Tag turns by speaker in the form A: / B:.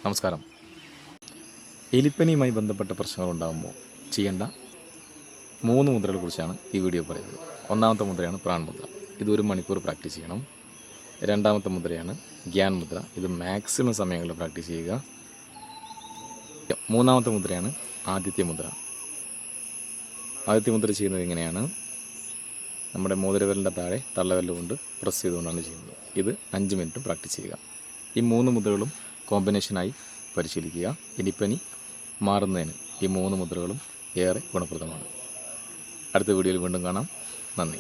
A: നമസ്കാരം. എലിപ്പനിയുമായി ബന്ധപ്പെട്ട പ്രശ്നങ്ങൾ ഉണ്ടാകുമ്പോൾ ചെയ്യേണ്ട 3 മുദ്രകളെ കുറിച്ചാണ് ഈ വീഡിയോ പറയുന്നത്. ഒന്നാമത്തെ മുദ്രയാണ് പ്രാൺ മുദ്ര. ഇത് 1 മണിക്കൂർ പ്രാക്ടീസ് ചെയ്യണം. രണ്ടാമത്തെ മുദ്രയാണ് ഗ്യാൻ മുദ്ര. ഇത് മാക്സിമം സമയങ്ങളിൽ പ്രാക്ടീസ് ചെയ്യുക. മൂന്നാമത്തെ മുദ്രയാണ് ആദിത്യ മുദ്ര. ആദിത്യ മുദ്ര ചെയ്യുന്നത് ഇങ്ങനെയാണ്. നമ്മുടെ മോതിരവിരലിൻ്റെ താഴെ തള്ളവിരൽ കൊണ്ട് പ്രസ് ചെയ്തുകൊണ്ടാണ് ചെയ്യുന്നത്. ഇത് 5 മിനിറ്റ് പ്രാക്ടീസ് ചെയ്യുക. ഈ 3 മുദ്രകളും കോമ്പിനേഷനായി പരിശീലിക്കുക. എലിപ്പനി മാറുന്നതിന് ഈ 3 മുദ്രകളും ഏറെ ഗുണപ്രദമാണ്. അടുത്ത വീഡിയോയിൽ വീണ്ടും കാണാം. നന്ദി.